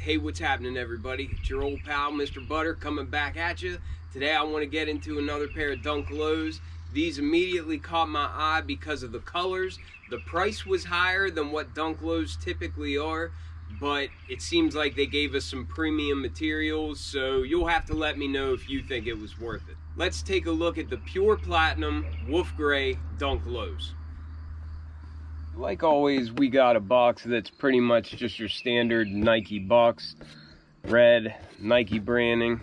Hey, what's happening, everybody? It's your old pal, Mr. Butter, coming back at you. Today I want to get into another pair of Dunk Lows. These immediately caught my eye because of the colors. The price was higher than what Dunk Lows typically are, but it seems like they gave us some premium materials, so you'll have to let me know if you think it was worth it. Let's take a look at the Pure Platinum Wolf Gray Dunk Lows. Like always, we got a box that's pretty much just your standard Nike box. Red, Nike branding,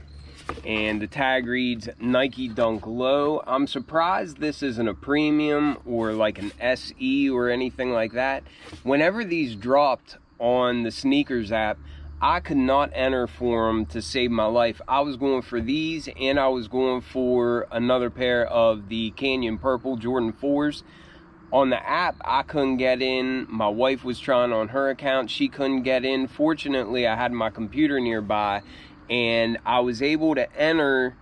and the tag reads Nike Dunk Low. I'm surprised this isn't a premium or like an SE or anything like that. Whenever these dropped on the sneakers app, I could not enter for them to save my life. I was going for these, and I was going for another pair of the Canyon Purple Jordan 4s. On the app, I couldn't get in. My wife was trying on her account. She couldn't get in. Fortunately, I had my computer nearby, and I was able to enter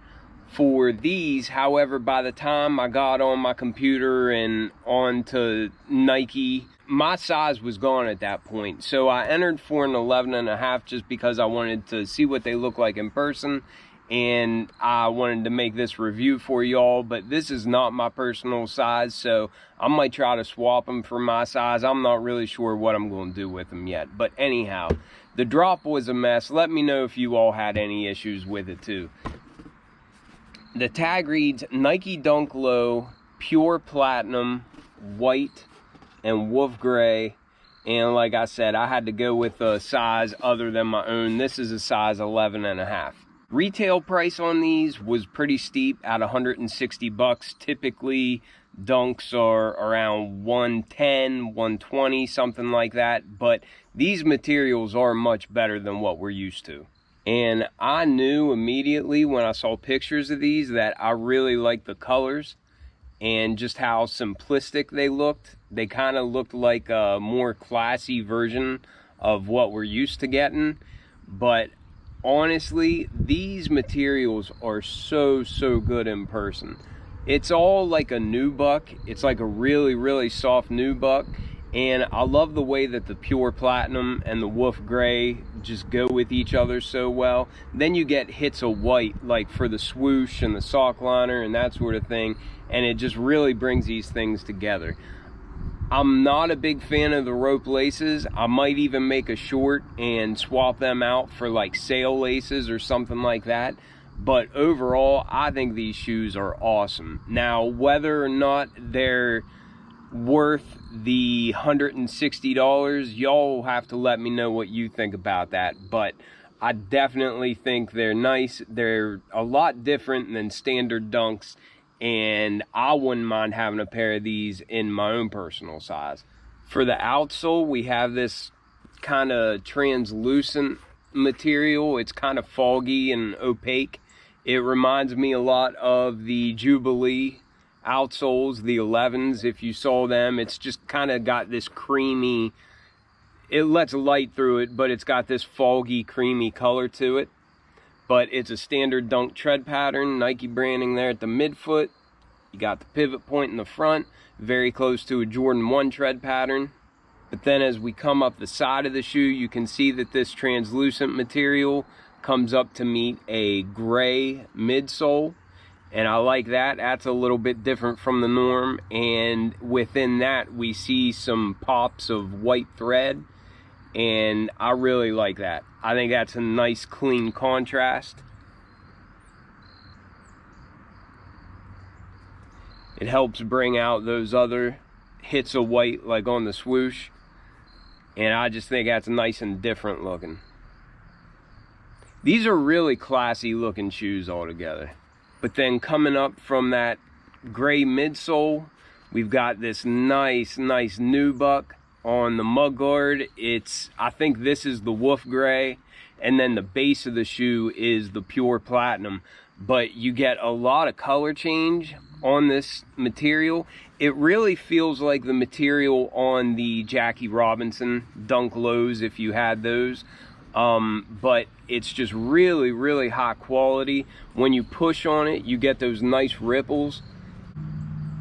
for these. However, by the time I got on my computer and onto Nike, my size was gone at that point. So I entered for an 11.5 just because I wanted to see what they look like in person. And I wanted to make this review for y'all, but this is not my personal size, so I might try to swap them for my size. I'm not really sure what I'm going to do with them yet. But anyhow, the drop was a mess. Let me know if you all had any issues with it too. The tag reads Nike Dunk Low, Pure Platinum, White, and Wolf Gray. And like I said, I had to go with a size other than my own. This is a size 11.5. Retail price on these was pretty steep at $160. Typically, Dunks are around $110, $120, something like that. But these materials are much better than what we're used to. And I knew immediately when I saw pictures of these that I really liked the colors and just how simplistic they looked. They kind of looked like a more classy version of what we're used to getting. But honestly, these materials are so good in person. It's all like a Nubuck. It's like a really soft Nubuck, and I love the way that the Pure Platinum and the Wolf Gray just go with each other so well. Then you get hits of white, like for the swoosh and the sock liner and that sort of thing, and it just really brings these things together. I'm not a big fan of the rope laces. I might even make a short and swap them out for like sail laces or something like that. But overall, I think these shoes are awesome. Now, whether or not they're worth the $160, y'all have to let me know what you think about that. But I definitely think they're nice. They're a lot different than standard Dunks, and I wouldn't mind having a pair of these in my own personal size. For the outsole, we have this kind of translucent material. It's kind of foggy and opaque. It reminds me a lot of the Jubilee outsoles, the 11s. If you saw them, it's just kind of got this creamy, it lets light through it, but it's got this foggy, creamy color to it. But it's a standard Dunk tread pattern, Nike branding there at the midfoot. You got the pivot point in the front, very close to a Jordan 1 tread pattern. But then as we come up the side of the shoe, you can see that this translucent material comes up to meet a gray midsole. And I like that. That's a little bit different from the norm. And within that, we see some pops of white thread. And I really like that. I think that's a nice clean contrast. It helps bring out those other hits of white like on the swoosh. And I just think that's nice and different looking. These are really classy looking shoes altogether. But then coming up from that gray midsole, we've got this nice Nubuck on the mudguard. I think this is the Wolf Gray, and then the base of the shoe is the Pure Platinum. But you get a lot of color change on this material. It really feels like the material on the Jackie Robinson Dunk Lows, if you had those. But it's just really high quality. When you push on it, you get those nice ripples.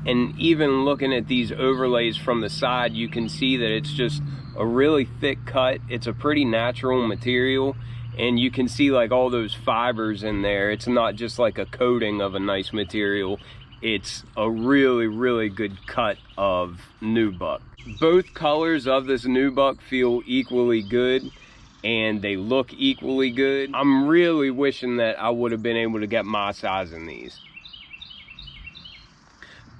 And even looking at these overlays from the side, you can see that it's just a really thick cut. It's a pretty natural material, and you can see like all those fibers in there. It's not just like a coating of a nice material. It's a really, really good cut of Nubuck. Both colors of this Nubuck feel equally good, and they look equally good. I'm really wishing that I would have been able to get my size in these.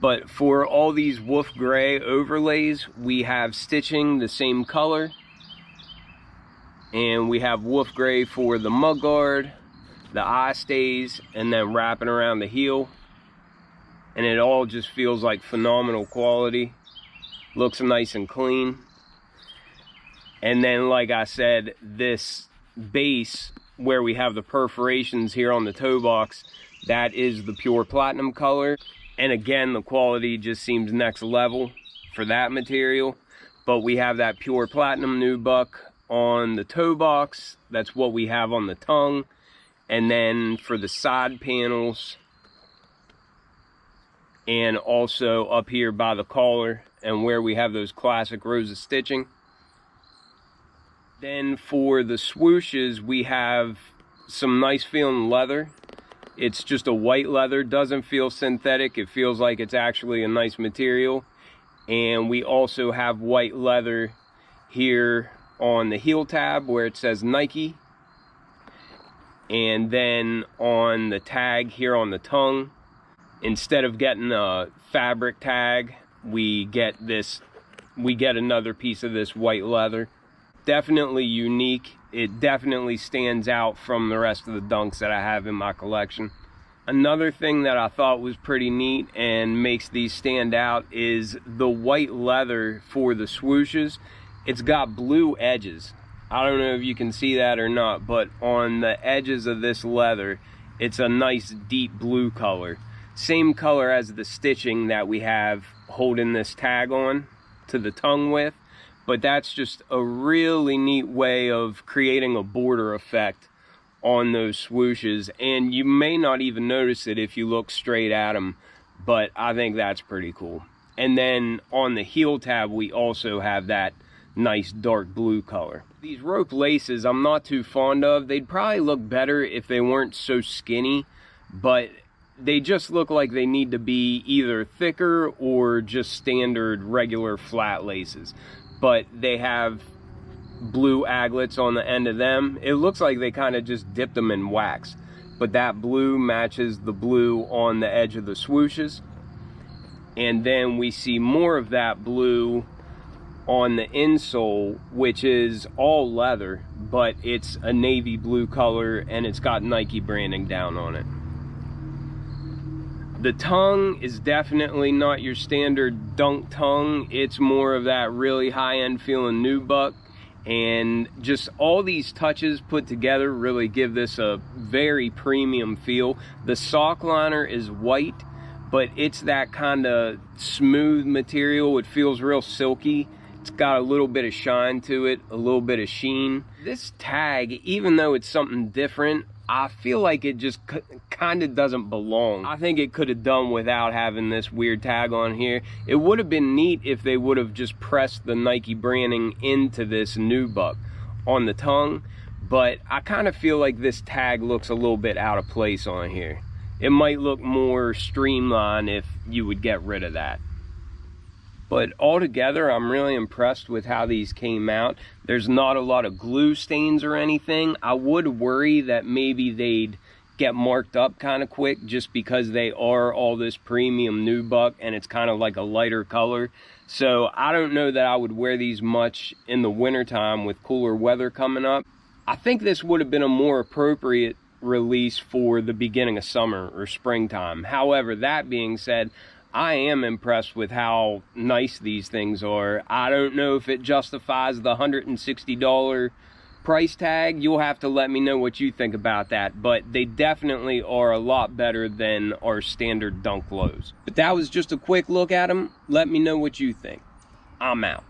But for all these wolf gray overlays, we have stitching the same color. And we have wolf gray for the mudguard, the eye stays, and then wrapping around the heel. And it all just feels like phenomenal quality. Looks nice and clean. And then, like I said, this base where we have the perforations here on the toe box, that is the pure platinum color. And again, the quality just seems next level for that material. But we have that pure platinum Nubuck on the toe box. That's what we have on the tongue. And then for the side panels, and also up here by the collar and where we have those classic rows of stitching. Then for the swooshes, we have some nice feeling leather. It's just a white leather, doesn't feel synthetic. It feels like it's actually a nice material. And we also have white leather here on the heel tab where it says Nike. And then on the tag here on the tongue, instead of getting a fabric tag, we get another piece of this white leather. Definitely unique. It definitely stands out from the rest of the dunks that I have in my collection. Another thing that I thought was pretty neat and makes these stand out is the white leather for the swooshes. It's got blue edges. I don't know if you can see that or not, but on the edges of this leather, it's a nice deep blue color. Same color as the stitching that we have holding this tag on to the tongue with. But that's just a really neat way of creating a border effect on those swooshes. And you may not even notice it if you look straight at them, but I think that's pretty cool. And then on the heel tab, we also have that nice dark blue color. These rope laces I'm not too fond of. They'd probably look better if they weren't so skinny, but they just look like they need to be either thicker or just standard regular flat laces. But they have blue aglets on the end of them. It looks like they kind of just dipped them in wax, but that blue matches the blue on the edge of the swooshes. And then we see more of that blue on the insole, which is all leather, but it's a navy blue color and it's got Nike branding down on it. The tongue is definitely not your standard dunk tongue. It's more of that really high-end feeling Nubuck. And just all these touches put together really give this a very premium feel. The sock liner is white, but it's that kind of smooth material. It feels real silky. It's got a little bit of shine to it, a little bit of sheen. This tag, even though it's something different, I feel like it just kind of doesn't belong. I think it could have done without having this weird tag on here. It would have been neat if they would have just pressed the Nike branding into this Nubuck on the tongue, but I kind of feel like this tag looks a little bit out of place on here. It might look more streamlined if you would get rid of that. But altogether, I'm really impressed with how these came out. There's not a lot of glue stains or anything. I would worry that maybe they'd get marked up kind of quick just because they are all this premium Nubuck and it's kind of like a lighter color. So I don't know that I would wear these much in the wintertime with cooler weather coming up. I think this would have been a more appropriate release for the beginning of summer or springtime. However, that being said, I am impressed with how nice these things are. I don't know if it justifies the $160 price tag. You'll have to let me know what you think about that, but they definitely are a lot better than our standard dunk lows. But that was just a quick look at them. Let me know what you think. I'm out.